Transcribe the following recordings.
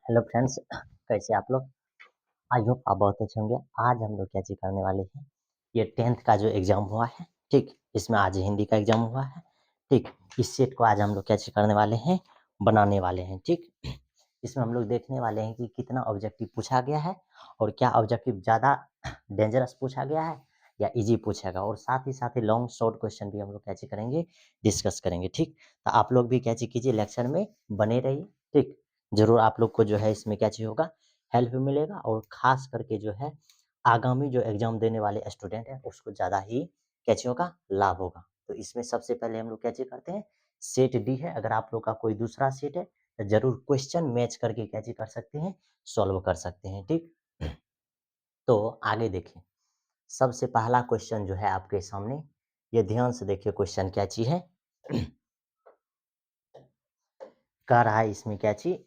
Hello friends, कैसे आप लोग? आई होप आप बहुत अच्छे होंगे। आज हम लोग क्या चीज़ करने वाले हैं, ये 10th का जो एग्ज़ाम हुआ है, ठीक? इसमें आज हिंदी का एग्ज़ाम हुआ है, ठीक? इस सेट को आज हम लोग क्या चीज़ करने वाले हैं, बनाने वाले हैं, ठीक? इसमें हम लोग देखने वाले हैं कि कितना ऑब्जेक्टिव पूछा गया है और क्या ऑब्जेक्टिव ज़्यादा डेंजरस पूछा गया है या ईज़ी पूछेगा, और साथ ही लॉन्ग शॉर्ट क्वेश्चन भी हम लोग क्या चीज़ करेंगे, डिस्कस करेंगे, ठीक? तो आप लोग भी क्या चीज़ कीजिए, लेक्चर में बने रहिए, ठीक? ज़रूर आप लोग को जो है इसमें क्या चीज़ होगा, हेल्प मिलेगा, और ख़ास करके जो है आगामी जो एग्ज़ाम देने वाले स्टूडेंट हैं उसको ज़्यादा ही क्या चीज़ होगा, लाभ होगा। तो इसमें सबसे पहले हम लोग क्या चीज़ करते हैं, सेट डी है, अगर आप लोग का कोई दूसरा सेट है तो ज़रूर क्वेश्चन मैच करके क्या चीज़ कर सकते हैं, सॉल्व कर सकते हैं, ठीक? तो आगे देखिए, सबसे पहला क्वेश्चन जो है आपके सामने, ये ध्यान से देखिए क्वेश्चन क्या चीज़ है। कह रहा है इसमें क्या चीज़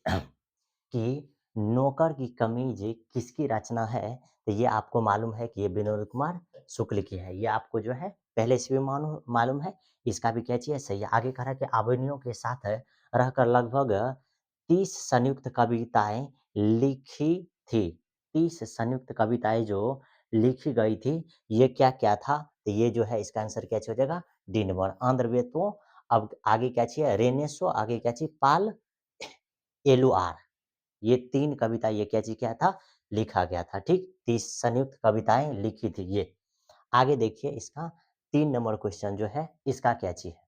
कि नौकर की कमीज किसकी रचना है? तो ये आपको मालूम है कि ये विनोद कुमार शुक्ल की है। ये आपको जो है पहले से भी मालूम है, इसका भी क्या चीज़ है, सही है। आगे कह रहा है कि अवनियों के साथ रहकर लगभग 30 संयुक्त कविताएँ लिखी थी। 30 संयुक्त कविताएँ जो लिखी गई थी, ये क्या-क्या था? तो ये जो है इसका आंसर क्या हो जाएगा, डी नंबर आंध्रवेत्वों। अब आगे क्या चाहिए, रेनेसो, आगे क्या चाहिए, पाल एलुआर। ये 3 कविता ये क्या चीज़ क्या था, लिखा गया था, ठीक? 30 संयुक्त कविताएँ लिखी थी ये। आगे देखिए इसका 3 नंबर क्वेश्चन जो है, इसका क्या चीज़ है?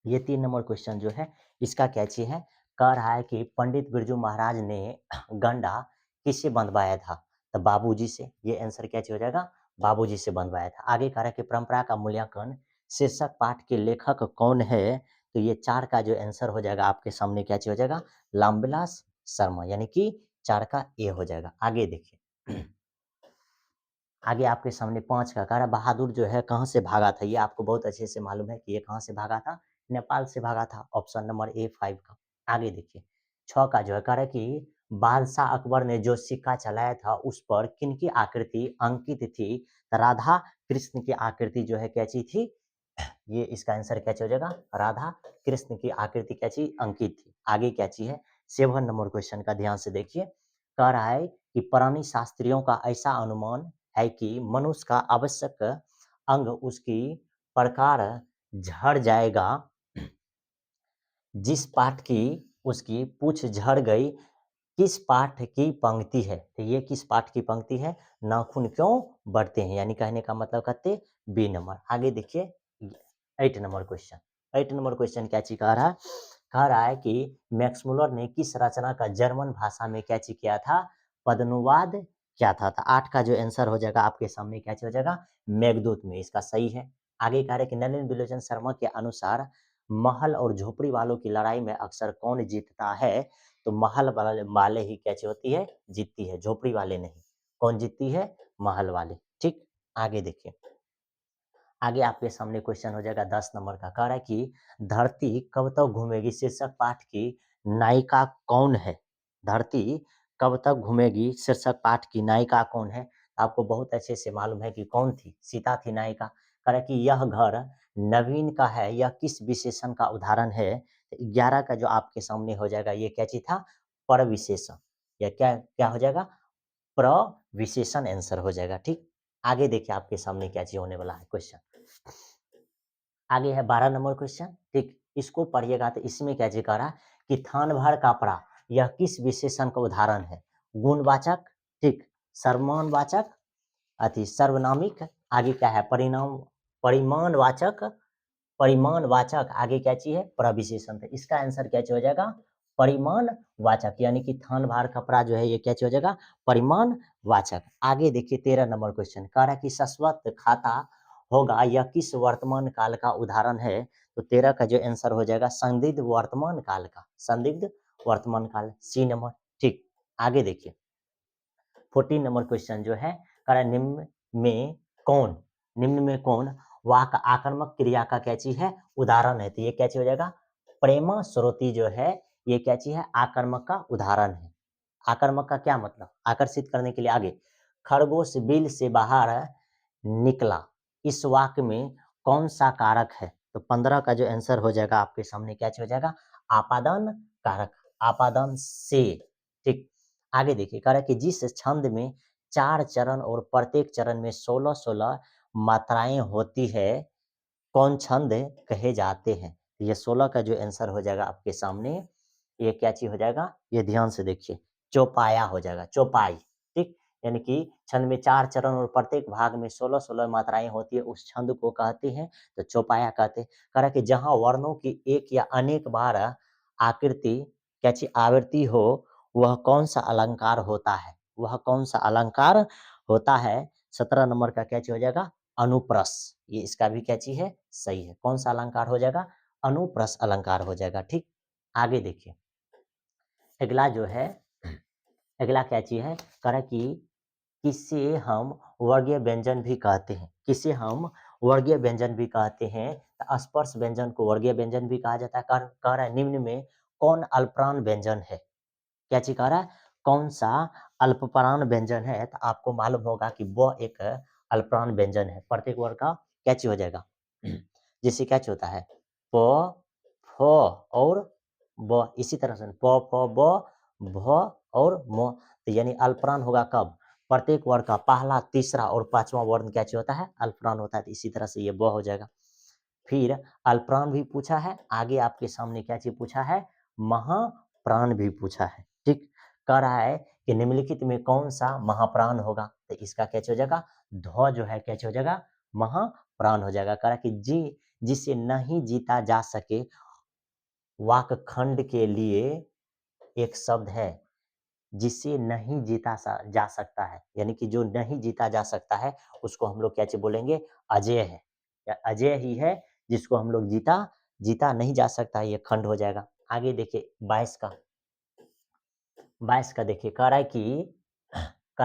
ये 3 नंबर क्वेश्चन जो है, इसका क्या चीज़ है? कह रहा है कि पंडित बिरजू महाराज ने गंडा किससे बंधवाया था? तो बाबूजी से। ये आंसर क्या चीज़ हो जाएगा, बाबूजी से बंधवाया था। आगे कह रहा है कि परंपरा का मूल्यांकन शीर्षक पाठ के लेखक कौन है? तो ये 4 का जो आंसर हो जाएगा आपके सामने क्या चीज़ हो जाएगा, रामविलास शर्मा, यानी कि 4 का ए हो जाएगा। आगे देखिए। आगे आपके सामने 5 का कह रहा है बहादुर जो है कहाँ से भागा था? ये आपको बहुत अच्छे से मालूम है कि ये कहाँ से भागा था? नेपाल से भागा था। ऑप्शन नंबर ए 5 का। आगे देखिए, 6 का जो है कह रहा है कि बादशाह अकबर ने जो सिक्का चलाया था उस पर किनकी आकृति अंकित थी? तो राधा कृष्ण की आकृति जो है कैसी थी? ये इसका आंसर क्या हो जाएगा, राधा कृष्ण की आकृति क्या चीज अंकित थी। आगे क्या चीज है, 7 नंबर क्वेश्चन का ध्यान से देखिए। कह रहा है कि पुरानी शास्त्रियों का ऐसा अनुमान है कि मनुष्य का आवश्यक अंग उसकी प्रकार झड़ जाएगा जिस पाठ की उसकी पूछ झड़ गई, किस पाठ की पंक्ति है? तो ये किस पाठ की पंक्ति है, नाखून क्यों बढ़ते हैं, यानी कहने का मतलब कहते बी नंबर। आगे देखिए 8 नंबर क्वेश्चन। 8 नंबर क्वेश्चन क्या चीज कह रहा है, कह रहा है कि मैक्स मुलर ने किस रचना का जर्मन भाषा में क्या चीज किया था, पदानुवाद क्या था? तो 8 का जो आंसर हो जाएगा आपके सामने क्या चीज हो जाएगा, मेघदूत में, इसका सही है। आगे कह रहे हैं कि नलिन विलोचन शर्मा के अनुसार महल और झोपड़ी वालों की लड़ाई में अक्सर कौन जीतता है? तो महल वाले ही कैसे होती है, जीतती है, झोपड़ी वाले नहीं। कौन जीतती है, महल वाले, ठीक? आगे देखिए, आगे आपके सामने क्वेश्चन हो जाएगा 10 नंबर का। कह रहा है कि धरती कब तक घूमेगी शीर्षक पाठ की नायिका कौन है? धरती कब तक घूमेगी शीर्षक पाठ की नायिका कौन है? आपको बहुत अच्छे से मालूम है कि कौन थी, सीता थी नायिका। कह रहा है कि यह घर नवीन का है, यह किस विशेषण का उदाहरण है? 11 का जो आपके सामने हो जाएगा ये क्या चीज था, प्रविशेषण, या क्या क्या हो जाएगा, प्रविशेषण आंसर हो जाएगा, ठीक? आगे देखिए आपके सामने क्या चीज होने वाला है क्वेश्चन। आगे है 12 नंबर क्वेश्चन, ठीक? इसको पढ़िएगा तो इसमें क्या जी कह रहा है कि थान भर कपड़ा यह किस विशेषण का उदाहरण है? गुणवाचक, ठीक? सर्वमानवाचक, अति सर्वनामिक, आगे क्या है, परिणाम, परिमाणवाचक, परिमाणवाचक, आगे क्या चीज है, प्रविशेषण। तो इसका आंसर क्या चीज हो जाएगा, परिमाणवाचक, यानी कि थान भार कपड़ा जो है ये क्या चीज हो जाएगा, परिमाणवाचक। आगे देखिए 13 नंबर क्वेश्चन, कह रहा है कि शाश्वत खाता होगा यह किस वर्तमान काल का उदाहरण है? तो 13 का जो आंसर हो जाएगा संदिग्ध वर्तमान काल का, संदिग्ध वर्तमान काल, सी नंबर, ठीक? आगे देखिए 14 नंबर क्वेश्चन जो है, कह रहा है निम्न में कौन वाक आक्रामक क्रिया का क्या चीज है, उदाहरण है? तो ये क्या चीज हो जाएगा, प्रेमा श्रोति जो है ये क्या चीज है, आक्रामक का उदाहरण है। आक्रामक का क्या मतलब, आकर्षित करने के लिए। आगे, खरगोश बिल से बाहर निकला, इस वाक्य में कौन सा कारक है? तो 15 का जो आंसर हो जाएगा आपके सामने क्या चीज हो जाएगा, आपादन कारक, आपादन से, ठीक, आगे देखिए कह रहा है कि जिस छंद में 4 चरण और प्रत्येक चरण में 16-16 मात्राएँ होती है, कौन छंद कहे जाते हैं? ये 16 का जो आंसर हो जाएगा आपके सामने, ये क्या चीज़ हो जाएगा? ये ध्यान से देखिए, चौपाया हो जाएगा, चौपाई, ठीक? यानी कि छंद में 4 चरण और प्रत्येक भाग में 16-16 मात्राएँ होती है, उस छंद को कहते हैं, तो चौपाया कहते हैं। कह रहा है कि जहाँ वर्णों की एक या अनेक बार आकृति क्या चीज़ आवृत्ति हो, वह कौन-सा अलंकार होता है? वह कौन-सा अलंकार होता है? 17 नंबर का क्या चीज़ हो जाएगा? अनुप्रास, ये इसका भी क्या चीज़ है? सही है। कौन-सा अलंकार हो जाएगा? अनुप्रास अलंकार हो जाएगा, ठीक? आगे देखिए, अगला जो है, अगला क्या चीज़ है? कह रहा है कि किसे हम वर्गीय व्यंजन भी कहते हैं? किसे हम वर्गीय व्यंजन भी कहते हैं? तो स्पर्श व्यंजन को वर्गीय व्यंजन भी कहा जाता है। कह रहा है निम्न में कौन अल्पप्राण व्यंजन है? क्या चीज़ कह रहा है? कौन-सा अल्पप्राण व्यंजन है? तो आपको मालूम होगा कि वो एक अल्पप्राण व्यंजन है। प्रत्येक वर्ग का क्या चीज़ हो जाएगा? जैसे क्या चीज़ होता है? प, फ और ब, इसी तरह से प, फ, ब, भ और म। तो यानी अल्पप्राण होगा कब? प्रत्येक वर्ग का पहला, तीसरा और पाँचवां वर्ण क्या चीज़ होता है? अल्पप्राण होता है। तो इसी तरह से ये ब हो जाएगा। फिर अल्पप्राण भी पूछा है, आगे आपके सामने क्या चीज़ पूछा है? महाप्राण भी पूछा है, ठीक? कह रहा है कि निम्नलिखित में कौन-सा महाप्राण होगा? तो इसका क्या चीज़ हो जाएगा? ध जो है क्या चीज़ हो जाएगा? महाप्राण हो जाएगा। कह रहा है कि जिसे नहीं जीता जा सके, वाकखंड के लिए एक शब्द है, जिसे नहीं जीता जा सकता है, यानी कि जो नहीं जीता जा सकता है, उसको हम लोग क्या चीज़ बोलेंगे? अजेय है, या अजेय ही है जिसको हम लोग जीता जीता नहीं जा सकता, ये खंड हो जाएगा। आगे देखिए 22 का देखिए, कह रहा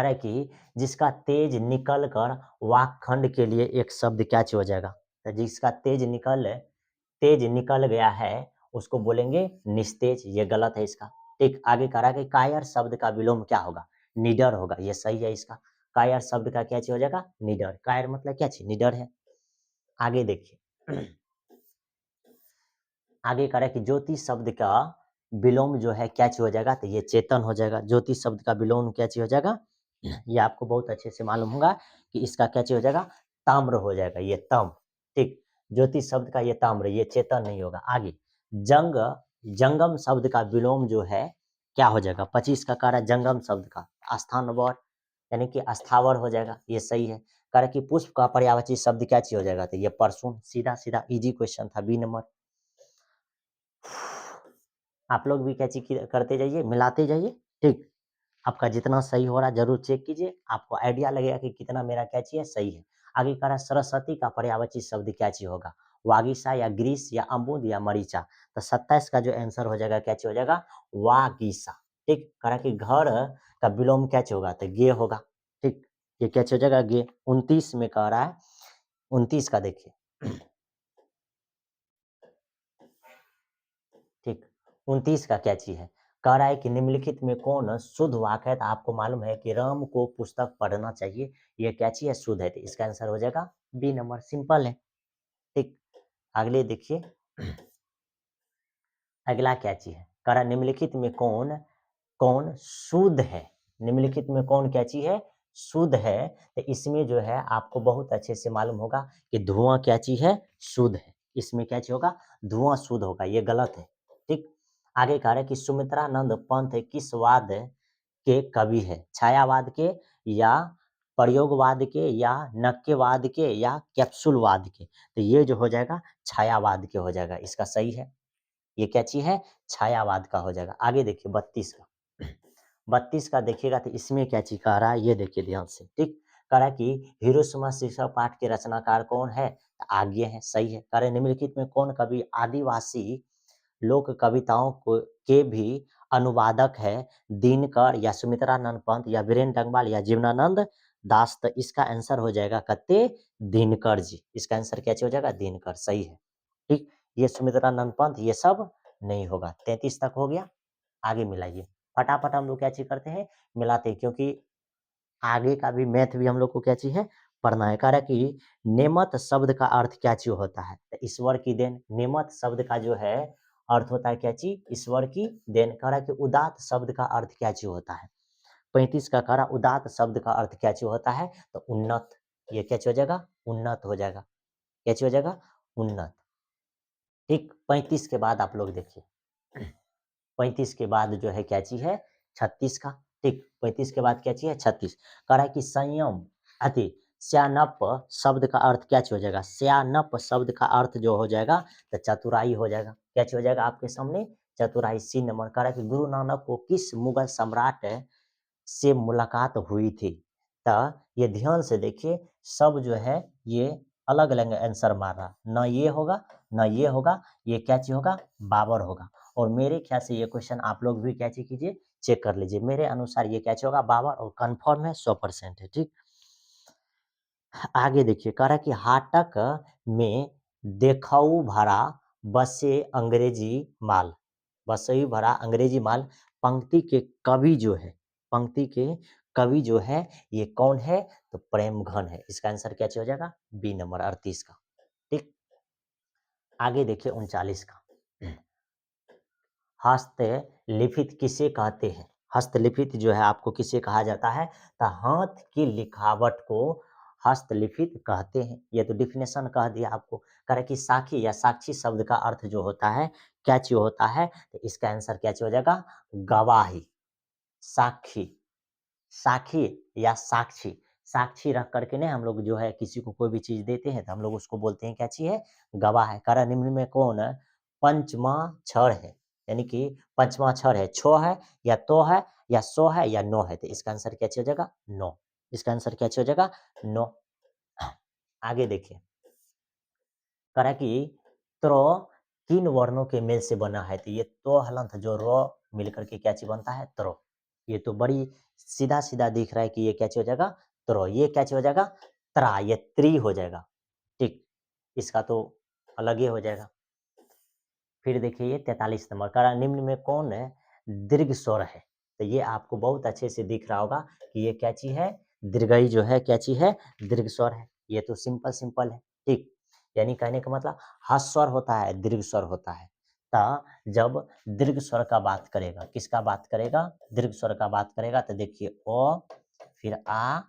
है कि जिसका तेज निकल कर वाकखंड के लिए एक शब्द क्या चीज़ हो जाएगा? तो जिसका तेज निकल गया है, उसको बोलेंगे निस्तेज, ये गलत है इसका। ठीक, आगे कह रहा है कि कायर शब्द का विलोम क्या होगा? निडर होगा, ये सही है इसका। कायर शब्द का क्या चीज़ हो जाएगा? निडर। कायर मतलब क्या चीज़? निडर है। आगे देखिए, आगे कह रहा है कि ज्योति शब्द का विलोम जो है क्या चीज़ हो जाएगा? तो ये चेतन हो जाएगा। ज्योति शब्द का विलोम क्या चीज़ हो जाएगा? ये आपको बहुत अच्छे से मालूम होगा कि इसका क्या चीज़ हो जाएगा? ताम्र हो जाएगा, ये तम, ठीक। ज्योति शब्द का ये ताम्र, ये चेतन नहीं होगा। आगे जंग जंगम शब्द का विलोम जो है क्या हो जाएगा? 25 का कह रहा है जंगम शब्द का स्थानवर, यानी कि अस्थावर हो जाएगा, ये सही है। कह रहा है कि पुष्प का पर्यायवाची शब्द क्या चीज़ हो जाएगा? तो ये परसुन, सीधा-सीधा ईज़ी क्वेश्चन था, बी नंबर। आप लोग भी क्या चीज़ करते जाइए, मिलाते जाइए, ठीक। आपका जितना सही हो रहा है ज़रूर चेक कीजिए, आपको आइडिया लगेगा कि कितना मेरा क्या चीज़ है, सही है। आगे कह रहा है सरस्वती का पर्यायवाची शब्द क्या चीज़ होगा? वागीशा या ग्रीस या अम्बुद या मरीचा? तो 27 का जो आंसर हो जाएगा क्या चीज़ हो जाएगा? वागीशा, ठीक। कह रहा है कि घर का विलोम क्या चीज़ होगा? तो गे होगा, ठीक। ये क्या चीज़ हो जाएगा? गे। 29 में कह रहा है, 29 का देखिए, ठीक, 29 का क्या चीज़ है? कह रहा है कि निम्नलिखित में कौन शुद्ध वाक्य है? तो आपको मालूम है कि राम को पुस्तक पढ़ना चाहिए, ये क्या चीज़ है? शुद्ध है, तो इसका आंसर हो जाएगा बी नंबर, सिंपल है, ठीक। अगले देखिए, अगला क्या चीज़ है? कह रहा है निम्नलिखित में कौन कौन शुद्ध है? निम्नलिखित में कौन क्या चीज़ है? शुद्ध है, तो इसमें जो है आपको बहुत अच्छे से मालूम होगा कि धुआँ क्या चीज़ है? शुद्ध है। इसमें क्या चीज़ होगा? धुआँ शुद्ध होगा, ये गलत है, ठीक। आगे कह रहा है कि सुमित्रानंद पंथ किस वाद के कवि है? छायावाद के या प्रयोगवाद के या नक्यवाद के या कैप्सूलवाद के? तो ये जो हो जाएगा छायावाद के हो जाएगा, इसका सही है। ये क्या चीज़ है? छायावाद का हो जाएगा। आगे देखिए 32 का। 32 का देखिएगा तो इसमें क्या चीज़ कह रहा है, ये देखिए ध्यान से, ठीक। कह रहा है कि हिरोशिमा शीर्षक पाठ के रचनाकार कौन है? तो आगे है, सही है। कह रहे निम्नलिखित में कौन कवि आदिवासी लोक कविताओं को के भी अनुवादक है? दिनकर या सुमित्रानंद पंत या वीरेंद्र डंगवाल या जीवनानंद दास? तो इसका आंसर हो जाएगा कत्ते दिनकर जी। इसका आंसर क्या चीज़ हो जाएगा? दिनकर, सही है, ठीक। ये सुमित्रानंद पंत ये सब नहीं होगा। 33 तक हो गया, आगे मिलाइए। फटाफट हम लोग क्या चीज़ करते हैं? मिलाते हैं, क्योंकि आगे का भी मैथ भी हम लोग को क्या चीज़ है? पढ़ना है। कह रहा है कि नेमत शब्द का अर्थ क्या चीज़ होता है? तो ईश्वर की देन। नेमत शब्द का जो है अर्थ होता है क्या चीज, ईश्वर की देन। कह रहा है कि उदात्त शब्द का अर्थ क्या चीज होता है। 35 का कह रहा उदात्त शब्द का अर्थ क्या चीज होता है, तो उन्नत। ये क्या चीज हो जाएगा, उन्नत हो जाएगा। क्या चीज हो जाएगा, उन्नत। ठीक, 35 के बाद आप लोग देखिए, 35 के बाद जो है क्या चीज है, 36 का। ठीक, 35 के बाद क्या चीज है, 36। कह रहा है कि संयम अति स्यानप शब्द का अर्थ क्या चीज हो जाएगा, स्यानप शब्द का अर्थ जो हो जाएगा तो चतुराई हो जाएगा। क्या चीज हो जाएगा आपके सामने, चतुराई। सी नंबर कह रहा है कि गुरु नानक को किस मुगल सम्राट से मुलाकात हुई थी। तो ये ध्यान से देखिए, सब जो है ये अलग अलग आंसर मार रहा, ना ये होगा ना ये होगा, ये क्या चीज होगा, बाबर होगा। और मेरे ख्याल से ये क्वेश्चन आप लोग भी क्या चीज कीजिए, चेक कर लीजिए। मेरे अनुसार ये क्या चीज होगा, बाबर, और कंफर्म है, 100% है। ठीक, आगे देखिए, कह रहा है कि हाटक में देखाऊ भरा बसे अंग्रेजी माल, बसई भरा अंग्रेजी माल। पंक्ति के कवि जो है, पंक्ति के कवि जो है ये कौन है, तो प्रेम घन है। इसका आंसर क्या हो जाएगा, बी नंबर 38 का। ठीक, आगे देखिए 39 का, हस्तलिखित किसे कहते हैं। हस्तलिखित जो है आपको किसे कहा जाता है, तो हाथ की लिखावट को हस्तलिखित कहते हैं। ये तो डिफिनेशन कह दिया आपको। कह रहा है कि साखी या साक्षी शब्द का अर्थ जो होता है क्या चीज होता है, तो इसका आंसर क्या चीज हो जाएगा, गवाही। साक्षी, साखी या साक्षी, साक्षी रख करके ने हम लोग जो है किसी को कोई भी चीज देते हैं तो हम लोग उसको बोलते हैं क्या चीज है, गवाह है। कारण निम्न में कौन है, पंचमा क्षर है, यानी कि पंचमा क्षर है, छो है या तो है या सो है या नो है, तो इसका आंसर क्या चीज हो जाएगा, नो। इसका आंसर क्या चीज हो जाएगा, नो। आगे देखिए, करा कि त्रो तीन वर्णों के मेल से बना है, तो ये तो हलंत जो रो मिलकर के क्या चीज बनता है, त्रो। ये तो बड़ी सीधा सीधा दिख रहा है कि ये क्या चीज हो जाएगा, त्रो। ये क्या चीज हो जाएगा, त्रा, ये त्रि हो जाएगा। ठीक, इसका तो अलग ही हो जाएगा। फिर देखिए ये 43 नंबर का, निम्न में कौन है दीर्घ स्वर है, तो ये आपको बहुत अच्छे से दिख रहा होगा कि ये क्या चीज है, दीर्घई जो है क्या चीज है, दीर्घ स्वर है। ये तो सिंपल सिंपल है। ठीक, यानी कहने का मतलब ह्स्वर होता है, दीर्घ स्वर होता है। ता जब दीर्घ स्वर का बात करेगा, किसका बात करेगा, दीर्घ स्वर का बात करेगा, तो देखिए ओ, फिर आ,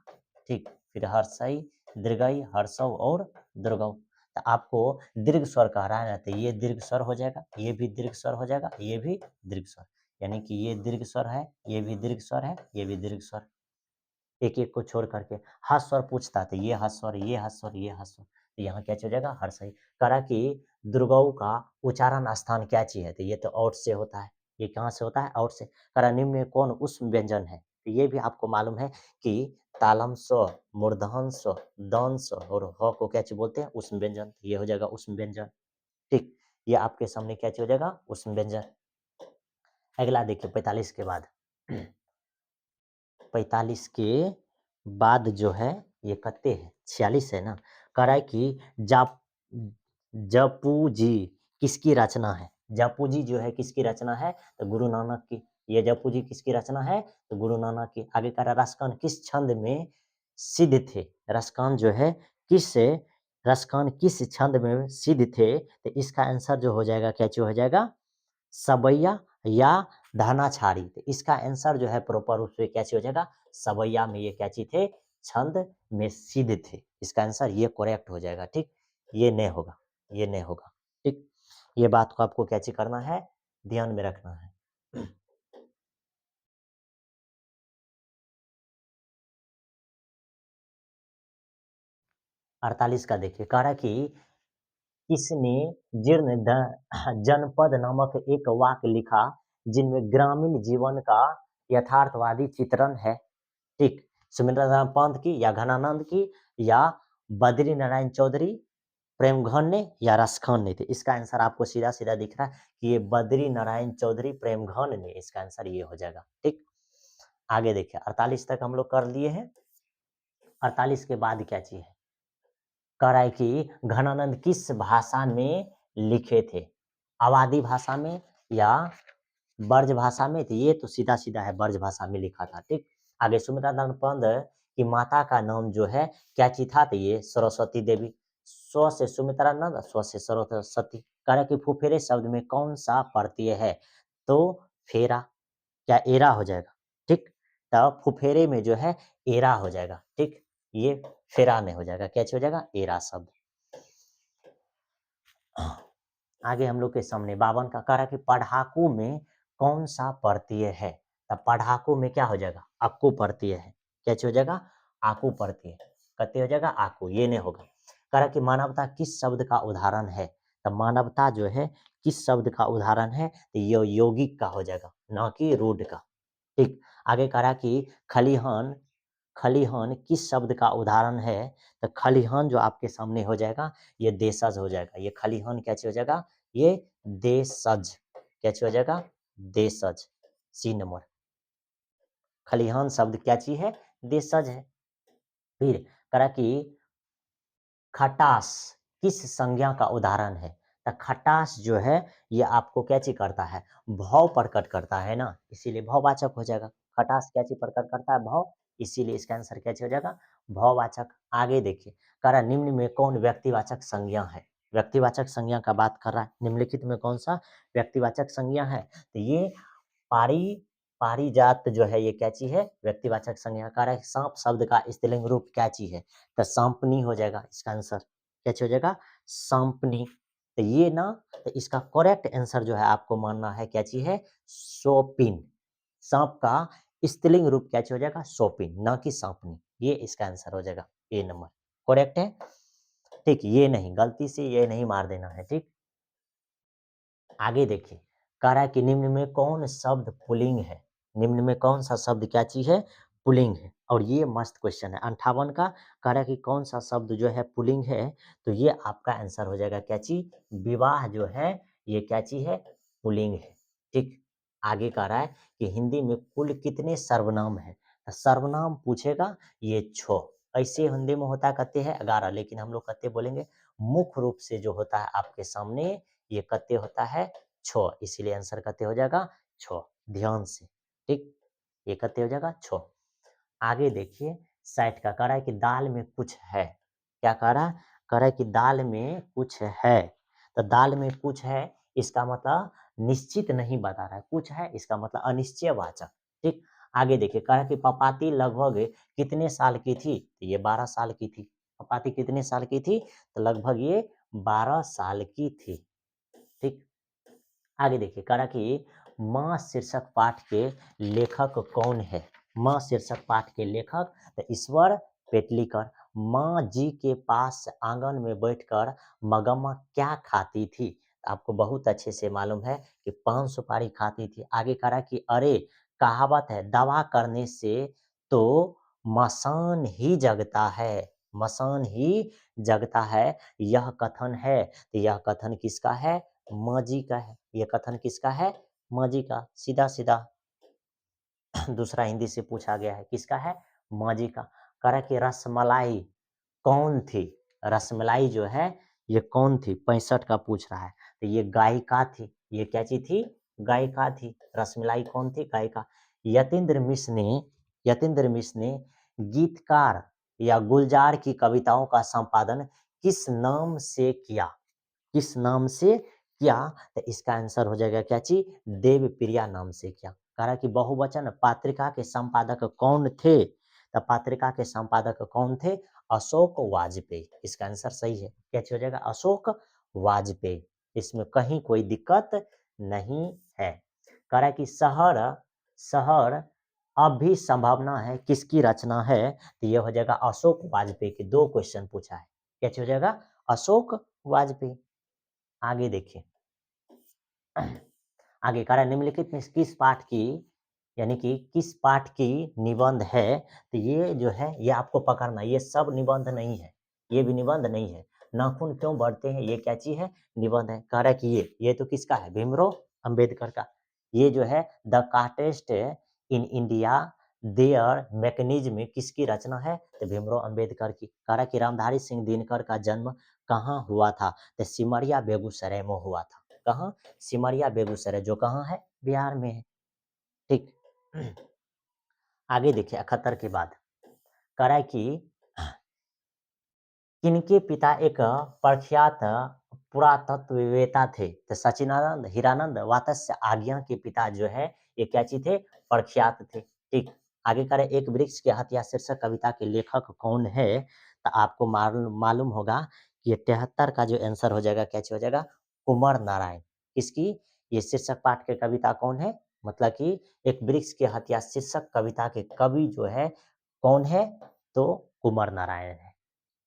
ठीक, फिर हर्षई, दीर्घई, हर्षव और दीर्घऊ। तो आपको दीर्घ स्वर कह रहा है ना, तो ये दीर्घ स्वर हो जाएगा, ये भी दीर्घ स्वर हो जाएगा, ये भी दीर्घ स्वर। यानी कि ये दीर्घ स्वर है, ये भी दीर्घ स्वर है, ये भी दीर्घ स्वर। एक एक को छोड़ करके हर्ष स्वर पूछता था, ये हर्ष स्वर, ये हर्ष स्वर, ये हर्ष स्वर, तो यहाँ क्या हो जाएगा, हर्ष ही। करा कि दुर्गऊ का उच्चारण स्थान क्या चीज है, तो ये तो औट से होता है। ये कहाँ से होता है, औट से। करा निम्न में कौन उष्म व्यंजन है, तो ये भी आपको मालूम है कि तालम स्व, मूर्धन स्व, दंत स्व और ह को क्या चीज बोलते हैं, उष्म व्यंजन। ये हो जाएगा उष्म व्यंजन। ठीक, ये आपके सामने क्या चीज हो जाएगा, उष्म व्यंजन। अगला देखिए 45 के बाद, 45 के बाद जो है ये कत्ते है, 46 है ना। कह रहा है कि जाप जपू जी किसकी रचना है। जपू जी जो है किसकी रचना है, तो गुरु नानक की। ये जपू जी किसकी रचना है, तो गुरु नानक की। आगे कह रहा है रसकान किस छंद में सिद्ध थे, रसकान जो है किस, रसकान किस छंद में सिद्ध थे, तो इसका आंसर जो हो जाएगा क्या चीज हो जाएगा, सबैया या धानाछाड़ी। तो इसका आंसर जो है प्रॉपर रूप से क्या चीज हो जाएगा, सबैया में ये क्या चीज थे, छंद में सिद्ध थे। इसका आंसर ये करेक्ट हो जाएगा। ठीक, ये नहीं होगा, ये नहीं होगा। ठीक, ये बात को आपको क्या चीज करना है, ध्यान में रखना है। 48 का देखिए, कह रहा है कि किसने जीर्ण जनपद नामक एक वाक्य लिखा जिनमें ग्रामीण जीवन का यथार्थवादी चित्रण है। ठीक, सुमिंद्राराम पंत की या घनानंद की या बद्री नारायण चौधरी, प्रेम घन ने या रसखान ने, थे। इसका आंसर आपको सीधा सीधा दिख रहा है कि ये बद्री नारायण चौधरी प्रेम घन ने, इसका आंसर ये हो जाएगा। ठीक, आगे देखिए 48 तक हम लोग कर लिए हैं। 48 के बाद क्या चीज है, कह रहा है कि घनानंद किस भाषा में लिखे थे, अवादी भाषा में या ब्रज भाषा में, तो ये तो सीधा सीधा है, ब्रज भाषा में लिखा था। ठीक, आगे सुमित्रानंद पंत की माता का नाम जो है क्या चीज था, तो ये सरस्वती देवी। स्व से सुमित्रानंद, स्व से सरस्वती। कह रहा है कि फुफेरे शब्द में कौन सा प्रत्यय है, तो फेरा, क्या एरा हो जाएगा, ठीक। तब फुफेरे में जो है एरा हो जाएगा, ठीक। ये फेरा में हो जाएगा, क्या हो जाएगा, एरा शब्द। आगे हम लोग के सामने 52 का कह रहा है कि पढ़ाकू में कौन सा प्रत्यय है, तब पढ़ाकू में क्या हो जाएगा, अक्कू प्रत्यय है, क्या हो जाएगा, आकू प्रत्यय, कते हो जाएगा, आकू, ये नहीं होगा। कह रहा है कि मानवता किस शब्द का उदाहरण है, तब मानवता जो है किस शब्द का उदाहरण है, तो ये यौगिक का हो जाएगा, न कि रूढ़ का, ठीक। आगे कह रहा है कि खलिहान, खलिहान किस शब्द का उदाहरण है, तो खलिहान जो आपके सामने हो जाएगा ये देशज हो जाएगा, ये खलिहान क्या चीज हो जाएगा, ये देशज, क्या चीज हो जाएगा, देशज, सी नंबर। खलिहान शब्द क्या चीज है, देशज है। फिर करा कि खटास किस संज्ञा का उदाहरण है, तो खटास जो है ये आपको क्या चीज करता है, भाव प्रकट करता है ना, इसीलिए भाववाचक हो जाएगा। खटास क्या चीज प्रकट करता है, भाव, इसीलिए इसका आंसर क्या चीज हो जाएगा, भाववाचक। आगे देखिए, कह रहा है निम्न में कौन व्यक्तिवाचक संज्ञा है, व्यक्तिवाचक संज्ञा का बात कर रहा है, निम्नलिखित में कौन सा व्यक्तिवाचक संज्ञा है, तो ये पारी, पारिजात जो है ये क्या चीज है, व्यक्तिवाचक संज्ञा। कह रहा है सांप शब्द का स्त्रीलिंग रूप क्या चीज है, तो सांपनी हो जाएगा इसका आंसर, क्या हो जाएगा, सांपनी। तो ये ना, तो इसका करेक्ट आंसर जो है आपको मानना है क्या चीज है, सोपिन। सांप का स्त्रीलिंग रूप क्या हो जाएगा, सोपिन, ना कि सांपनी, ये इसका आंसर हो जाएगा, ए नंबर करेक्ट है, ठीक। ये नहीं, गलती से ये नहीं मार देना है, ठीक। आगे देखिए, कह रहा है कि निम्न में कौन शब्द पुल्लिंग है, निम्न में कौन सा शब्द क्या चीज है, पुल्लिंग है। और ये मस्त क्वेश्चन है 58 का, कह रहा है कि कौन सा शब्द जो है पुल्लिंग है, तो ये आपका आंसर हो जाएगा क्या चीज, विवाह जो है ये क्या चीज है, पुल्लिंग है, ठीक। आगे कह रहा है कि हिंदी में कुल कितने सर्वनाम है, तो सर्वनाम पूछेगा ये 6, ऐसे हिंदी में होता कहते हैं 11, लेकिन हम लोग कहते बोलेंगे मुख्य रूप से जो होता है आपके सामने ये कते होता है 6, इसीलिए आंसर कते हो जाएगा 6, ध्यान से, ठीक। ये कते हो जाएगा 6। आगे देखिए 60 का, कह रहा है कि दाल में कुछ है, क्या कह रहा है, कह रहा है कि दाल में कुछ है, तो दाल में कुछ है इसका मतलब निश्चित नहीं बता रहा है, कुछ है इसका मतलब अनिश्चयवाचक, ठीक। आगे देखिए, कह रहा है कि पपाती लगभग कितने साल की थी, तो ये 12 साल की थी। पपाती कितने साल की थी, तो लगभग ये 12 साल की थी, ठीक। आगे देखिए, कह रहा कि माँ शीर्षक पाठ के लेखक कौन है, माँ शीर्षक पाठ के लेखक, तो ईश्वर पेटलीकर। माँ जी के पास आंगन में बैठकर मगम्मा क्या खाती थी, तो आपको बहुत अच्छे से मालूम है कि पान सुपारी खाती थी। आगे कह रहा कि अरे कहावत है, दवा करने से तो मसान ही जगता है, मसान ही जगता है, यह कथन है, तो यह कथन किसका है, माँ जी का है, ये कथन किसका है, माँ जी का, सीधा सीधा दूसरा हिंदी से पूछा गया है, किसका है, माँ जी का। कह रहा है कि रसमलाई कौन थी, रसमलाई जो है ये कौन थी, 65 का पूछ रहा है, तो ये गायिका थी, ये क्या चीज थी, गायिका थी, रसमलाई कौन थी, गायिका। यतीन्द्र मिश्र ने, यतीन्द्र मिश्र ने गीतकार या गुलजार की कविताओं का संपादन किस नाम से किया, किस नाम से किया, तो इसका आंसर हो जाएगा क्या चीज, देवप्रिया नाम से किया। कह रहा कि बहुवचन पात्रिका के संपादक कौन थे, तो पात्रिका के संपादक कौन थे, अशोक वाजपेयी, इसका आंसर सही है, क्या हो जाएगा, अशोक वाजपेयी, इसमें कहीं कोई दिक्कत नहीं है। कह रहा है कि शहर, शहर अब भी संभावना है किसकी रचना है, तो ये हो जाएगा अशोक वाजपेयी के, 2 क्वेश्चन पूछा है, क्या हो जाएगा, अशोक वाजपेयी। आगे देखिए, आगे कह रहा है निम्नलिखित में किस पाठ की, यानी कि किस पाठ की निबंध है, तो ये जो है ये आपको पकड़ना, ये सब निबंध नहीं है, ये भी निबंध नहीं है। नाखून क्यों बढ़ते हैं, ये क्या चीज है, निबंध है। कह रहा है कि ये तो किसका है, भीमराव अंबेडकर का। ये जो है the contest in India their mechanism किसकी रचना है, तो भीमराव अंबेडकर की। कह रहा है कि रामधारी सिंह दिनकर का जन्म कहाँ हुआ था, तो सिमरिया बेगूसराय में हुआ था। कहाँ, सिमरिया बेगूसराय, जो कहाँ है, बिहार में है, ठीक। आगे देखिए 71 के बाद, कह रहा है कि किनके पिता एक प्रख्यात पुरातत्ववेता थे। तो सचिनानंद हीरानंद वात्स्य आज्ञा के पिता जो है ये क्या चीज थे, प्रख्यात थे। ठीक, आगे करें, एक वृक्ष के हत्या शीर्षक कविता के लेखक कौन है। तो आपको मालूम मालूम होगा कि ये 73 का जो आंसर हो जाएगा क्या हो जाएगा, कुमार नारायण। इसकी ये शीर्षक पाठ के कविता कौन है, मतलब कि एक वृक्ष के हत्या शीर्षक कविता के कवि जो है कौन है, तो कुमार नारायण है।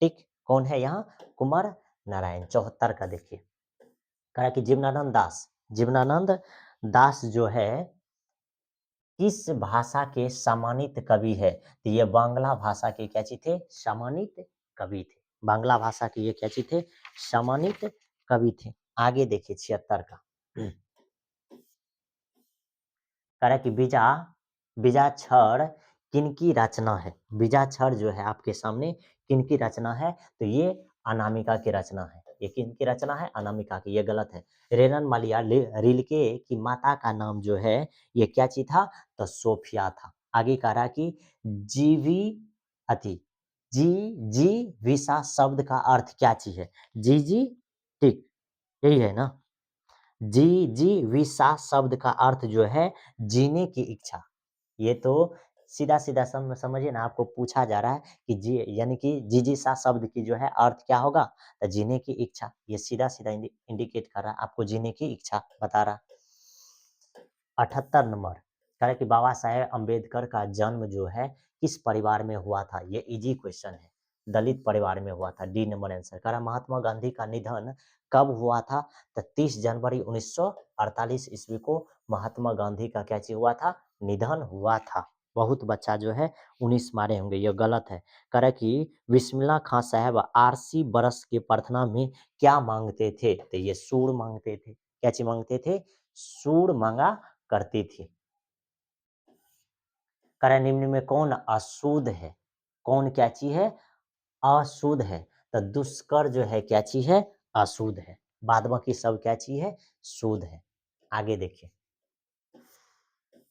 ठीक, कौन है यहाँ, कुमार नारायण। 74 का देखिए, कहा कि जीवनानंद दास, जीवनानंद दास जो है किस भाषा के सम्मानित कवि है। तो ये बांग्ला भाषा के क्या चीज थे, सम्मानित कवि थे। बांग्ला भाषा के ये क्या चीज थे, सम्मानित कवि थे। आगे देखिए 76 का, कह रहा है कि बीजा बीजाक्षर किनकी रचना है। बीजाक्षर जो है आपके सामने किनकी रचना है, तो ये अनामिका की रचना है। ये किनकी रचना है, अनामिका की। ये गलत है। रेनन मालिया रिल्के की माता का नाम जो है ये क्या चीज था, तो सोफिया था। आगे कह रहा कि जीवी अति जी जी विसा शब्द का अर्थ क्या चीज है, जी जी, ठीक, यही है ना। जी जी विसा शब्द का अर्थ जो है जीने की इच्छा। ये तो सीधा सीधा समझिए ना, आपको पूछा जा रहा है कि जी यानी कि जिजीसा शब्द की जो है अर्थ क्या होगा, तो जीने की इच्छा। ये सीधा सीधा इंडिकेट कर रहा है आपको, जीने की इच्छा बता रहा। 78 नंबर, कह रहा है कि बाबा साहेब अम्बेडकर का जन्म जो है किस परिवार में हुआ था। ये इजी क्वेश्चन है, दलित परिवार में हुआ था। D number answer. कह रहा महात्मा गांधी का निधन कब हुआ था, तो 30 जनवरी 1948 ईस्वी को महात्मा गांधी का क्या चीज हुआ था, निधन हुआ था। बहुत बच्चा जो है 19 मारे होंगे, ये गलत है। कह रहा कि बिस्मिल्लाह खां साहब आरसी बरस के प्रार्थना में क्या मांगते थे, तो ये सूर मांगते थे। क्या चीज मांगते थे, सूर मांगा करती थी। कह निम्न में कौन अशुद्ध है, कौन क्या चीज है, अशुद्ध है। तो दुष्कर जो है क्या चीज है, अशुद्ध है। बाद बाकी सब क्या चीज है, शुद्ध है। आगे देखिए,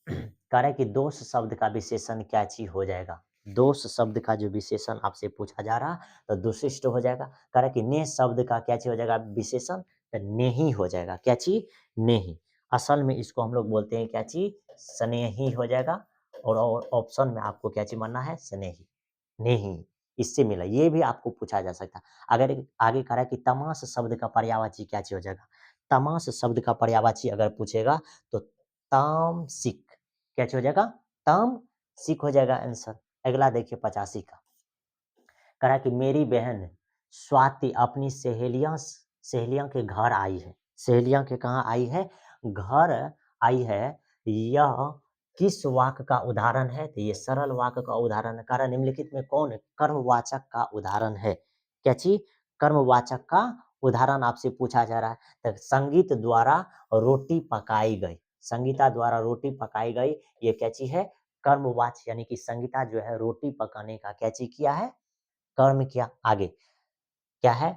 कह रहा है कि दोष शब्द का विशेषण क्या चीज हो जाएगा। दोष शब्द का जो विशेषण आपसे पूछा जा रहा तो दुशिष्ट हो जाएगा। कह रहा है कि ने शब्द का क्या चीज हो जाएगा विशेषण, तो नेही हो जाएगा। क्या चीज, नेही। असल में इसको हम लोग बोलते हैं क्या चीज, स्नेही हो जाएगा। और ऑप्शन में आपको क्या चीज मानना है, स्नेही, नेही। इससे मिला, ये भी आपको पूछा जा सकता है। अगर आगे कह रहा है कि तमाश शब्द का पर्यायवाची क्या चीज हो जाएगा। तमाश शब्द का पर्यायवाची अगर पूछेगा तो तामसिक। क्या हो जाएगा, तामसिक हो जाएगा आंसर। अगला देखिए 85 का, कहा कि मेरी बहन स्वाति अपनी सहेलियां सहेलियां के घर आई है। सहेलियां के कहाँ आई है, घर आई है। यह किस वाक्य का उदाहरण है, तो ये सरल वाक्य का उदाहरण है। कारण निम्नलिखित में कौन कर्मवाचक का उदाहरण है। क्या चीज, कर्मवाचक का उदाहरण आपसे पूछा जा रहा है। तो संगीत द्वारा रोटी पकाई गई, संगीता द्वारा रोटी पकाई गई, ये क्या चीज है, कर्मवाच्य। यानी कि संगीता जो है रोटी पकाने का क्या चीज किया है, कर्म किया। आगे क्या है,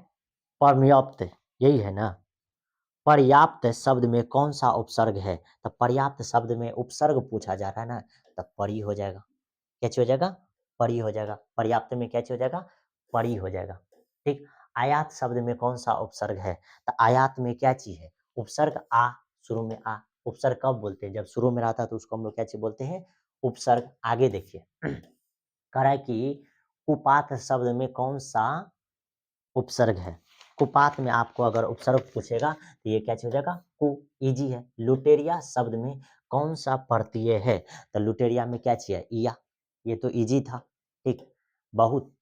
पर्याप्त, यही है ना। पर्याप्त शब्द में कौन सा उपसर्ग है, तो पर्याप्त शब्द में उपसर्ग पूछा जा रहा है ना, तब परी हो जाएगा। क्या चीज हो जाएगा, परी हो जाएगा। पर्याप्त में क्या चीज हो जाएगा, परी हो जाएगा। ठीक, आयात शब्द में कौन सा उपसर्ग है, तो आयात में क्या चीज है, उपसर्ग आ, शुरू में आ। उपसर्ग कब बोलते हैं, जब शुरू में रहता है तो उसको हम लोग क्या चीज बोलते हैं, उपसर्ग। आगे देखिए, कह रहा है कि कुपात शब्द में कौन सा उपसर्ग है। कुपात में आपको अगर उपसर्ग पूछेगा तो ये क्या हो जाएगा, कु, इजी है। लुटेरिया शब्द में कौन सा प्रत्यय है, तो लुटेरिया में क्या चाहिए, इया। ये तो इजी था। ठीक, बहुत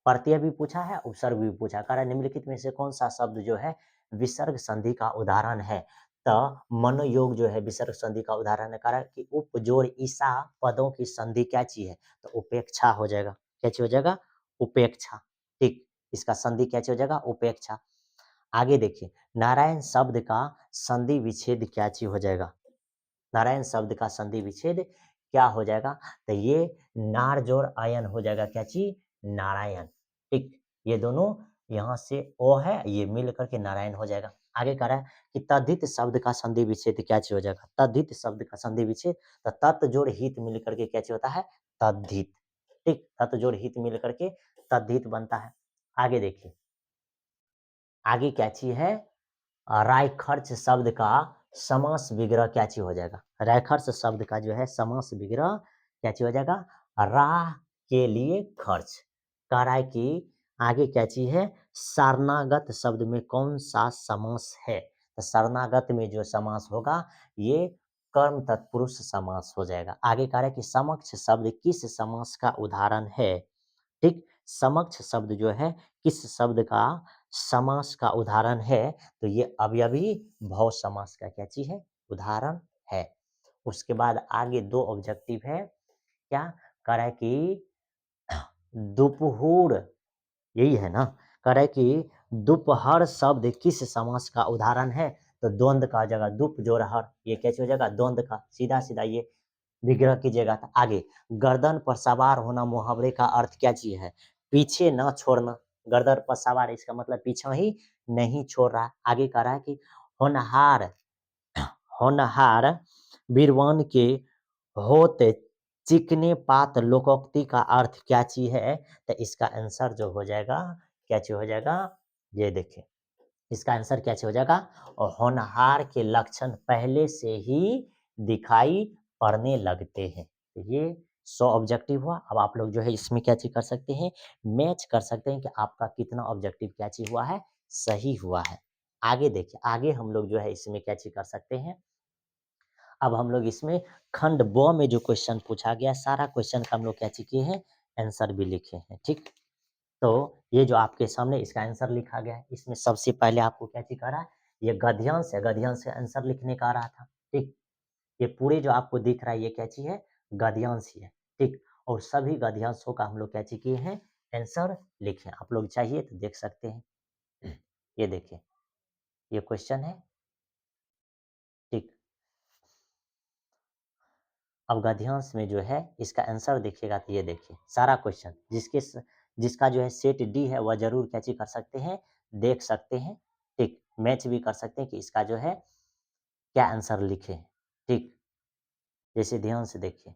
प्रत्यय भी पूछा है, उपसर्ग भी पूछा। कारण निम्नलिखित में से कौन सा शब्द जो है विसर्ग संधि का उदाहरण है, तो मनोयोग जो है विसर्ग संधि का उदाहरण है। कारण कि उप जोड़ ईसा पदों की संधि क्या चीज है, तो उपेक्षा हो जाएगा। क्या चीज हो जाएगा, उपेक्षा। ठीक, इसका संधि क्या चीज हो जाएगा, उपेक्षा। आगे देखिए, नारायण शब्द का संधि विच्छेद क्या चीज हो जाएगा। नारायण शब्द का संधि विच्छेद क्या हो जाएगा, तो ये नार जोड़ आयन हो जाएगा। क्या चीज, नारायण। ठीक, ये दोनों यहाँ से ओ है, ये मिल करके नारायण हो जाएगा। आगे कह रहा है कि तद्धित शब्द का संधि विच्छेद क्या चीज हो जाएगा। तद्धित शब्द का संधि विच्छेद, तो तत् जोड़ हित मिल करके क्या चीज होता है, तद्धित। ठीक, तत् जोड़ हित मिल करके तद्धित बनता है। आगे देखिए, आगे क्या चीज है, रायखर्च शब्द का समास विग्रह क्या चीज हो जाएगा? रायखर्च शब्द का जो है समास विग्रह क्या चीज हो जाएगा? राह के लिए खर्च। कह रहा है कि आगे क्या चीज है? शरणागत शब्द में कौन सा समास है? तो शरणागत में जो समास होगा ये कर्म तत्पुरुष समास हो जाएगा। आगे कह रहा है कि समक्ष शब्द किस समास का उदाहरण है? ठीक, समक्ष शब्द जो है किस शब्द का समास का उदाहरण है? तो ये अवयवी भाव समास का क्या चीज है? उदाहरण है। उसके बाद आगे दो ऑब्जेक्टिव है। क्या कह रहा है कि दुपहूर, यही है ना? कह रहा है कि दोपहर शब्द किस समास का उदाहरण है? तो द्वंद का जगह दुप जोड़ हर, ये कैसे हो जाएगा? द्वंद का, सीधा सीधा ये विग्रह कीजिएगा। तो आगे गर्दन पर सवार होना मुहावरे का अर्थ क्या चीज है? पीछे न छोड़ना। गर्दन पर सवार इसका मतलब पीछा ही नहीं छोड़ रहा। आगे कह रहा है कि होनहार, होनहार बीरवान के होते चिकने पात लोकोक्ति का अर्थ क्या चीज है? तो इसका आंसर जो हो जाएगा क्या चीज हो जाएगा? ये देखिए इसका आंसर क्या चीज हो जाएगा? और होनहार के लक्षण पहले से ही दिखाई पड़ने लगते हैं। तो ये 100 ऑब्जेक्टिव हुआ। अब आप लोग जो है इसमें क्या चीज कर सकते हैं? मैच कर सकते हैं कि आपका कितना ऑब्जेक्टिव क्या चीज हुआ है? सही हुआ है। आगे देखिए, आगे हम लोग जो है इसमें क्या चीज कर सकते हैं? अब हम लोग इसमें खंड ब में जो क्वेश्चन पूछा गया सारा क्वेश्चन का हम लोग क्या चीज किए हैं? आंसर भी लिखे हैं। ठीक, तो ये जो आपके सामने इसका आंसर लिखा गया है, इसमें सबसे पहले आपको क्या चीज करा है? ये गद्यांश है, गद्यांश का आंसर लिखने का रहा था। ठीक, ये पूरे जो आपको दिख रहा है ये क्या चीज है? गद्यांश ही है। ठीक, और सभी गद्यांशों का हम लोग क्या चीज किए हैं? आंसर लिखे हैं। आप लोग चाहिए तो देख सकते हैं। ये देखिए, ये क्वेश्चन है। ठीक, अब गद्यांश में जो है इसका आंसर देखिएगा तो ये देखिए सारा क्वेश्चन जिसका जो है सेट डी है वह जरूर क्या चीज कर सकते हैं? देख सकते हैं। ठीक, मैच भी कर सकते हैं कि इसका जो है क्या आंसर लिखे। ठीक, जैसे ध्यान से देखिए।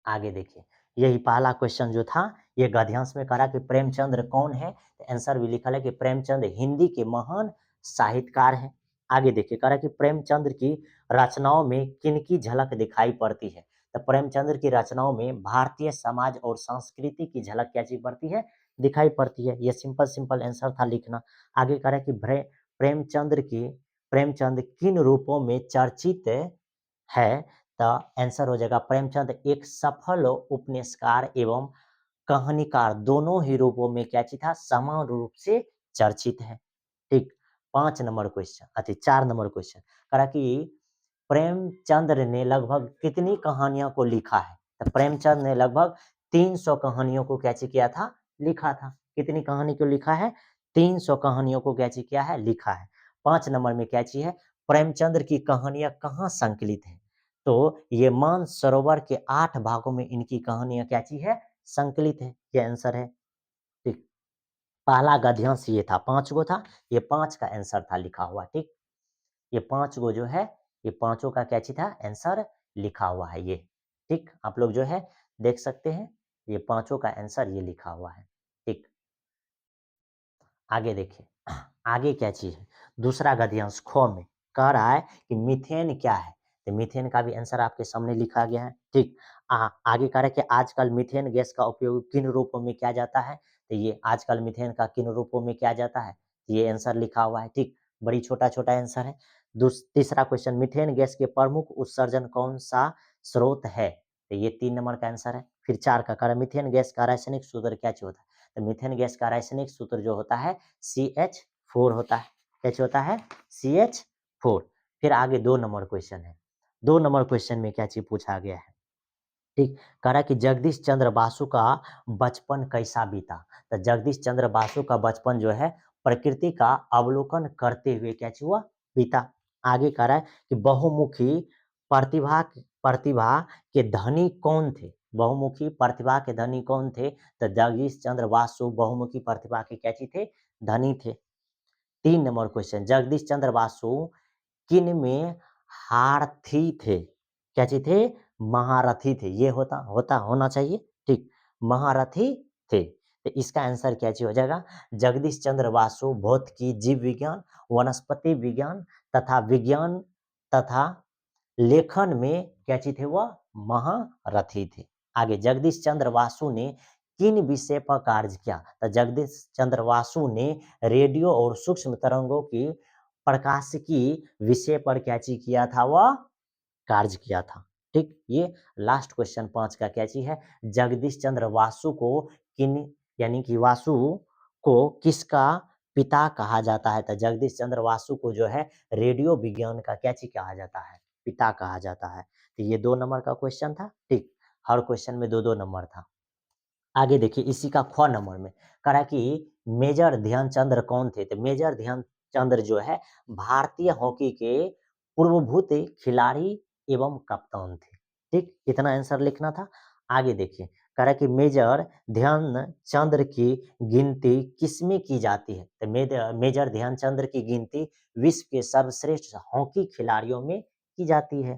आगे देखिए, यही पहला क्वेश्चन जो था ये गद्यांश में करा कि प्रेमचंद्र कौन है? तो आंसर भी लिखा है कि प्रेमचंद हिंदी के महान साहित्यकार हैं। आगे देखिए, करा कि प्रेमचंद्र की रचनाओं में किनकी झलक दिखाई पड़ती है? तो प्रेमचंद्र की रचनाओं में भारतीय समाज और संस्कृति की झलक क्या चीज पड़ती है? दिखाई पड़ती है। ये सिंपल सिंपल आंसर था लिखना। आगे करा कि प्रेमचंद किन रूपों में चर्चित है? तो आंसर हो जाएगा प्रेमचंद एक सफल उपन्यासकार एवं कहानीकार दोनों ही रूपों में क्या चीज था? समान रूप से चर्चित है। ठीक, 5 नंबर क्वेश्चन, अच्छा 4 नंबर क्वेश्चन करा कि प्रेमचंद्र ने लगभग कितनी कहानियों को लिखा है? तो प्रेमचंद ने लगभग 300 कहानियों को क्या चीज किया था? लिखा था। कितनी कहानी को लिखा है? 300 कहानियों को क्या चीज किया है? लिखा है। 5 नंबर में क्या चीज है? प्रेमचंद्र की कहानियां कहाँ संकलित है? तो ये मान सरोवर के 8 भागों में इनकी कहानियां क्या चीज है? संकलित है। ये आंसर है। ठीक, पहला गद्यांश ये था, 5 गो था, ये 5 का आंसर था लिखा हुआ। ठीक, ये 5 गो जो है ये पांचों का क्या चीज था? आंसर लिखा हुआ है ये। ठीक, आप लोग जो है देख सकते हैं ये पांचों का आंसर ये लिखा हुआ है। ठीक, आगे देखिए, आगे क्या चीज है? दूसरा गद्यांश ख में कह रहा है कि मीथेन क्या है? तो मीथेन का भी आंसर आपके सामने लिखा गया है। ठीक, आगे कह रहा है कि आजकल मीथेन गैस का उपयोग किन रूपों में किया जाता है? तो ये आजकल मीथेन का किन रूपों में किया जाता है? ये आंसर लिखा हुआ है। ठीक, बड़ी छोटा छोटा आंसर है। तीसरा क्वेश्चन, मीथेन गैस के प्रमुख उत्सर्जन कौन सा स्रोत है? तो ये 3 नंबर का आंसर है। फिर 4 का कह रहा है मीथेन गैस का रासायनिक सूत्र क्या होता है? तो मीथेन गैस का रासायनिक सूत्र जो होता है CH4 होता है। कैसे होता है? CH4। फिर आगे 2 नंबर क्वेश्चन है। 2 नंबर क्वेश्चन में क्या चीज पूछा गया है? ठीक, कह रहा है कि जगदीश चंद्र बासु का बचपन कैसा बीता? तो जगदीश चंद्र बासु का बचपन जो है प्रकृति का अवलोकन करते हुए क्या चीज हुआ? बीता। आगे कह रहा है कि बहुमुखी प्रतिभा प्रतिभा के धनी कौन थे? बहुमुखी प्रतिभा के धनी कौन थे? तो जगदीश चंद्र बासु बहुमुखी प्रतिभा के क्या चीज थे? धनी थे। 3 नंबर क्वेश्चन, जगदीश चंद्र बासु किन में हारथी थे? क्या चीज थे? महारथी थे। ये होता होता होना चाहिए। महारथी थे। तो इसका आंसर क्या चीज हो जाएगा? जगदीश चंद्र बासु भौतिकी, जीव विज्ञान, वनस्पति विज्ञान तथा विज्ञान तथा लेखन में क्या चीज थे? वह महारथी थे। आगे, जगदीश चंद्र वासु ने किन विषय पर कार्य किया? तो जगदीश चंद्र वासु ने रेडियो और सूक्ष्म तरंगों की प्रकाशिकी विषय पर क्या चीज किया था? वह कार्य किया था। ठीक, ये लास्ट क्वेश्चन 5 का क्या चीज है? जगदीश चंद्र वासु को किन, यानी कि वासु को किसका पिता कहा जाता है? तो जगदीश चंद्र वासु को जो है रेडियो विज्ञान का क्या चीज कहा जाता है? पिता कहा जाता है। तो ये 2 नंबर का क्वेश्चन था। ठीक, हर क्वेश्चन में 2-2 नंबर था। आगे देखिए, इसी का ख नंबर में कह रहा है कि मेजर ध्यानचंद्र कौन थे? तो मेजर ध्यानचंद्र जो है भारतीय हॉकी के पूर्वभूत खिलाड़ी एवं कप्तान थे। ठीक, इतना आंसर लिखना था। आगे देखिए, कह रहा है कि मेजर ध्यानचंद्र की गिनती किसमें की जाती है? तो मेजर ध्यानचंद्र की गिनती विश्व के सर्वश्रेष्ठ हॉकी खिलाड़ियों में की जाती है।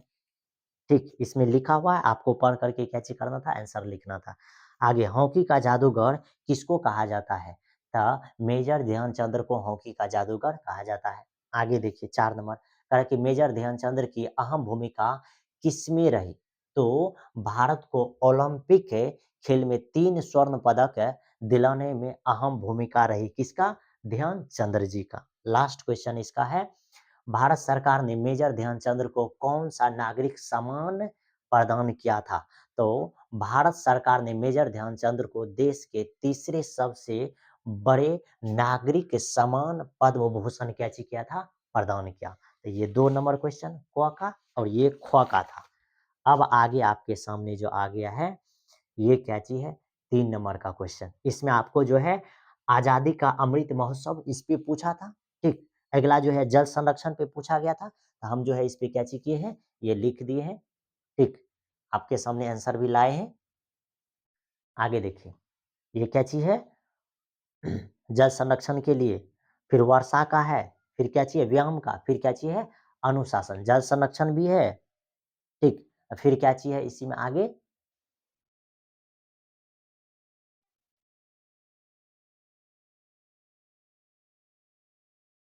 ठीक, इसमें लिखा हुआ है, आपको पढ़ करके क्या चीज करना था? आंसर लिखना था। आगे, हॉकी का जादूगर किसको कहा जाता है? तो मेजर ध्यानचंद्र को हॉकी का जादूगर कहा जाता है। आगे देखिए, 4 नंबर कह रहा है कि मेजर ध्यानचंद्र की अहम भूमिका किसमें रही? तो भारत को ओलंपिक खेल में 3 स्वर्ण पदक दिलाने में अहम भूमिका रही किसका? ध्यानचंद्र जी का। लास्ट क्वेश्चन इसका है, भारत सरकार ने मेजर ध्यानचंद्र को कौन सा नागरिक सम्मान प्रदान किया था? तो भारत सरकार ने मेजर ध्यानचंद्र को देश के तीसरे सबसे बड़े नागरिक सम्मान पद्म भूषण क्या चीज किया था? प्रदान किया। तो ये 2 नंबर क्वेश्चन क का और ये ख का था। अब आगे आपके सामने जो आ गया है, ये क्या चीज है? 3 नंबर का क्वेश्चन। इसमें आपको जो है आजादी का अमृत महोत्सव इस पे पूछा था। ठीक, अगला जो है जल संरक्षण पे पूछा गया था। तो हम जो है इस पे क्या चीज किए हैं? ये लिख दिए हैं। ठीक, आपके सामने आंसर भी लाए हैं। आगे देखिए, ये क्या चीज है? जल संरक्षण के लिए, फिर वर्षा का है, फिर क्या चाहिए? व्यायाम का, फिर क्या चाहिए है? अनुशासन। जल संरक्षण भी है। ठीक, फिर क्या चाहिए है इसी में आगे?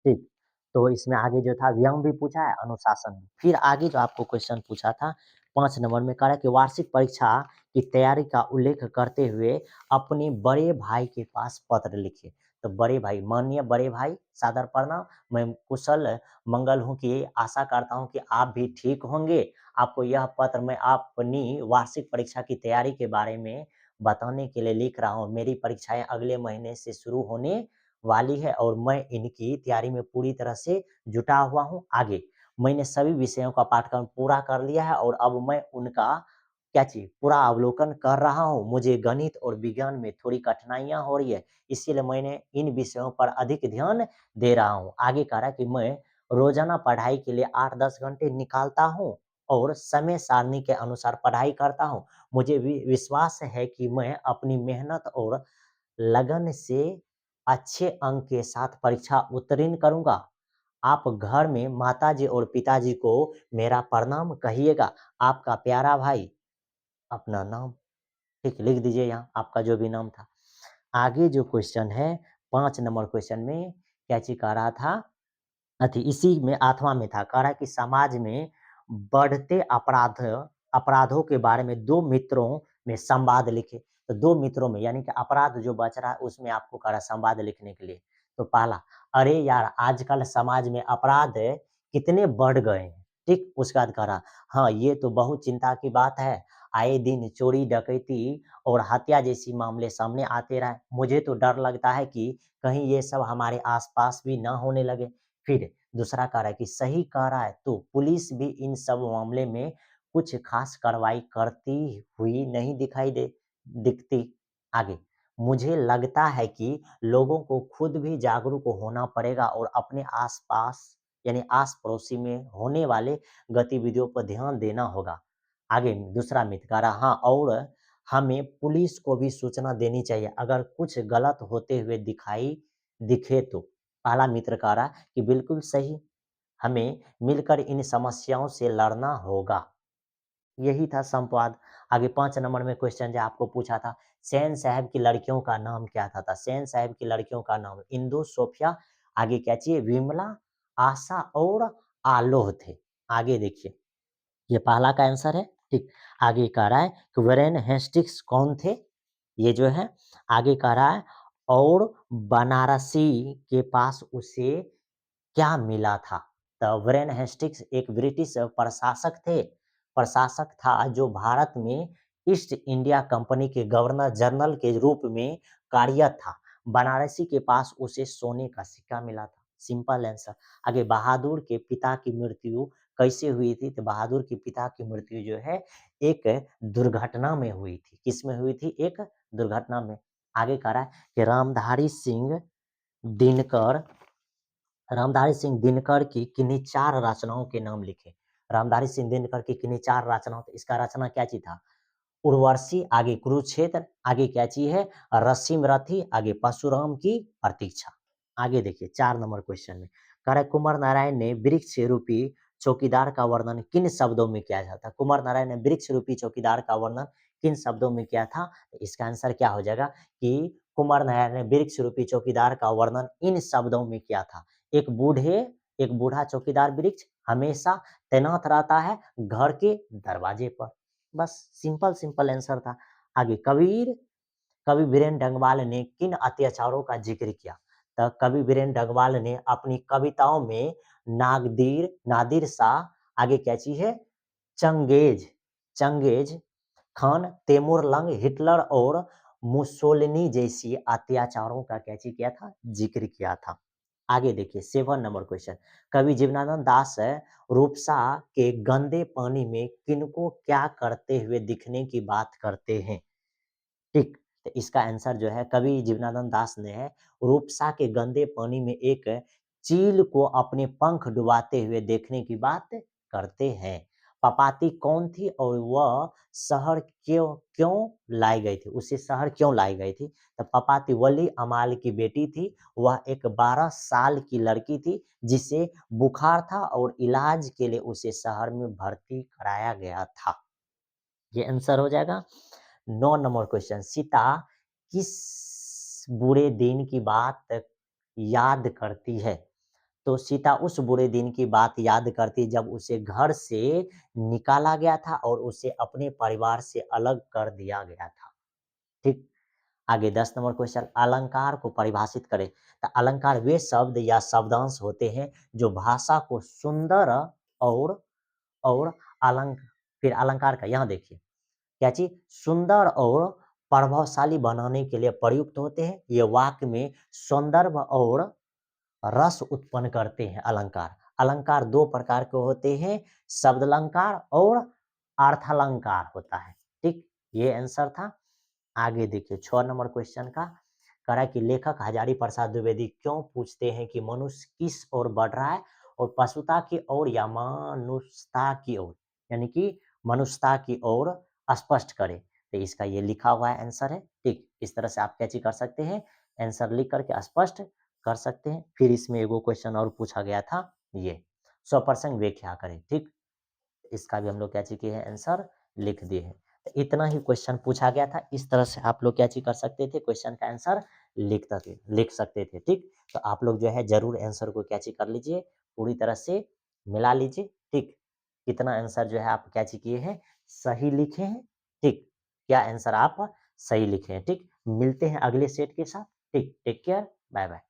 ठीक, तो इसमें आगे जो था व्यायाम भी पूछा है, अनुशासन भी। फिर आगे जो आपको क्वेश्चन पूछा था 5 नंबर में, कह रहा है कि वार्षिक परीक्षा की तैयारी का उल्लेख करते हुए अपने बड़े भाई के पास पत्र लिखे। तो बड़े भाई, माननीय बड़े भाई, सादर प्रणाम। मैं कुशल मंगल हूँ कि आशा करता हूँ कि आप भी ठीक होंगे। आपको यह पत्र मैं अपनी वार्षिक परीक्षा की तैयारी के बारे में बताने के लिए लिख रहा हूँ। मेरी परीक्षाएँ अगले महीने से शुरू होने वाली है और मैं इनकी तैयारी में पूरी तरह से जुटा हुआ हूँ। आगे, मैंने सभी विषयों का पाठ्यक्रम पूरा कर लिया है और अब मैं उनका क्या चीज़ पूरा अवलोकन कर रहा हूँ। मुझे गणित और विज्ञान में थोड़ी कठिनाइयाँ हो रही है, इसीलिए मैंने इन विषयों पर अधिक ध्यान दे रहा हूँ। आगे कह रहा है कि मैं रोज़ाना पढ़ाई के लिए 8-10 घंटे निकालता हूँ और समय सारणी के अनुसार पढ़ाई करता हूँ। मुझे विश्वास है कि मैं अपनी मेहनत और लगन से अच्छे अंक के साथ परीक्षा उत्तीर्ण करूँगा। आप घर में माताजी और पिताजी को मेरा प्रणाम कहिएगा। आपका प्यारा भाई, अपना नाम, ठीक, लिख दीजिए यहाँ आपका जो भी नाम था। आगे जो क्वेश्चन है 5 नंबर क्वेश्चन में क्या चीज़ कह रहा था? इसी में 8वां में था, कह रहा है कि समाज में बढ़ते अपराधों के बारे में 2 मित्रों में संवाद लिखे। तो 2 मित्रों में, यानी कि अपराध जो बच रहा है उसमें आपको कह रहा है संवाद लिखने के लिए। तो पहला, अरे यार आजकल समाज में अपराध कितने बढ़ गए हैं। ठीक, उसके बाद कह रहा, हाँ ये तो बहुत चिंता की बात है। आए दिन चोरी डकैती और हत्या जैसी मामले सामने आते रहे। मुझे तो डर लगता है कि कहीं ये सब हमारे आसपास भी ना होने लगे। फिर दूसरा कह रहा है कि सही कह रहा है, तो पुलिस भी इन सब मामले में कुछ खास कार्रवाई करती हुई नहीं दिखती। आगे, मुझे लगता है कि लोगों को खुद भी जागरूक होना पड़ेगा और अपने आसपास, यानी आस पड़ोसी में होने वाले गतिविधियों पर ध्यान देना होगा। आगे दूसरा मित्र कह रहा, हाँ, और हमें पुलिस को भी सूचना देनी चाहिए अगर कुछ गलत होते हुए दिखे तो। पहला मित्र कह रहा कि बिल्कुल सही, हमें मिलकर इन समस्याओं से लड़ना होगा। यही था संवाद। आगे 5 नंबर में क्वेश्चन जो आपको पूछा था, शहनशाह की लड़कियों का नाम क्या था? शहनशाह की लड़कियों का नाम इंदु, सोफिया, आगे क्या चाहिए? विमला, आशा और आलोक थे। आगे देखिए, ये पहला का आंसर है, ठीक। आगे कह रहा है कि वॉरेन हेस्टिंग्स कौन थे? ये जो है आगे कह रहा है और बनारसी के पास उसे क्या मिला था? तो वॉरेन हेस्टिंग्स एक ब्रिटिश प्रशासक था जो भारत में ईस्ट इंडिया कंपनी के गवर्नर जनरल के रूप में कार्यरत था। बनारसी के पास उसे सोने का सिक्का मिला था। Simple answer. आगे बहादुर के पिता की मृत्यु कैसे हुई थी? तो बहादुर के पिता की मृत्यु जो है एक दुर्घटना में हुई थी। किस में हुई थी? एक दुर्घटना में। आगे कह रहा है कि दिनकर रामधारी सिंह दिनकर की किन्हीं 4 रचनाओं के नाम लिखे। रामधारी सिंह दिनकर की किन्हीं 4 रचनाओं, तो इसका रचना क्या चीज था? उर्वशी, आगे कुरुक्षेत्र, आगे क्या चीज है? रसीम रथी, आगे परशुराम की प्रतीक्षा। आगे देखिए 4 नंबर क्वेश्चन में कह रहा है कुमार नारायण ने वृक्ष रूपी चौकीदार का वर्णन किन शब्दों में किया जाता? कुमार नारायण ने वृक्ष रूपी चौकीदार का वर्णन किन शब्दों में किया था? इसका आंसर क्या हो जाएगा कि कुमार नारायण ने वृक्ष रूपी चौकीदार का वर्णन इन शब्दों में किया था। एक बूढ़ा चौकीदार वृक्ष हमेशा तैनात रहता है घर के दरवाजे पर। बस सिंपल सिंपल आंसर था। आगे कवि वीरेंद्र डंगवाल ने किन अत्याचारों का जिक्र किया? तो कवि वीरेंद्र डंगवाल ने अपनी कविताओं में नादिर शाह, आगे क्या चीज है? Genghis Genghis Khan, Timur Lang, Hitler और मुसोलिनी जैसी अत्याचारों का क्या चीज किया था? जिक्र किया था। आगे देखिए 7 नंबर क्वेश्चन। कवि जीवनानंद दास रूपसा के गंदे पानी में किनको क्या करते हुए दिखने की बात करते हैं? ठीक। तो इसका आंसर जो है कवि जीवनानंद दास ने रूपसा के गंदे पानी में एक चील को अपने पंख डुबाते हुए देखने की बात करते हैं। पपाती कौन थी और वह शहर क्यों क्यों लाई गई थी? उसे शहर क्यों लाई गई थी? तो पपाती वली अमाल की बेटी थी। वह एक 12 साल की लड़की थी जिसे बुखार था और इलाज के लिए उसे शहर में भर्ती कराया गया था। ये आंसर हो जाएगा। 9 नंबर क्वेश्चन। सीता किस बुरे दिन की बात याद करती है? तो सीता उस बुरे दिन की बात याद करती जब उसे घर से निकाला गया था और उसे अपने परिवार से अलग कर दिया गया था। ठीक। आगे 10 नंबर क्वेश्चन। अलंकार को परिभाषित करें। तो अलंकार वे शब्द या शब्दांश होते हैं जो भाषा को सुंदर और और अलंक फिर अलंकार का यहाँ देखिए क्या चीज? सुंदर और प्रभावशाली बनाने के लिए प्रयुक्त होते हैं। ये वाक्य में सौंदर्य और रस उत्पन्न करते हैं। अलंकार अलंकार 2 प्रकार के होते हैं, शब्द अलंकार और अर्थालंकार होता है। ठीक, ये आंसर था। आगे देखिए 6 नंबर क्वेश्चन का कह रहा है कि लेखक हजारी प्रसाद द्विवेदी क्यों पूछते हैं कि मनुष्य किस ओर बढ़ रहा है, और पशुता की ओर या मानुषता की ओर, यानी कि मनुष्यता की ओर स्पष्ट करें। तो इसका ये लिखा हुआ है आंसर है। ठीक, इस तरह से आप कैची कर सकते हैं, आंसर लिख करके स्पष्ट कर सकते हैं। फिर इसमें एगो क्वेश्चन और पूछा गया था, ये 100% व्याख्या करें। ठीक, इसका भी हम लोग क्या चीज किए हैं, आंसर लिख दिए हैं। तो इतना ही क्वेश्चन पूछा गया था। इस तरह से आप लोग क्या चीज कर सकते थे, क्वेश्चन का आंसर लिख सकते थे। ठीक, तो आप लोग जो है जरूर आंसर को क्या चीज कर लीजिए, पूरी तरह से मिला लीजिए। ठीक, कितना आंसर जो है आप क्या चीज किए हैं, सही लिखे हैं। ठीक, क्या आंसर आप सही लिखे हैं। ठीक, मिलते हैं अगले सेट के साथ। ठीक, टेक केयर, बाय बाय।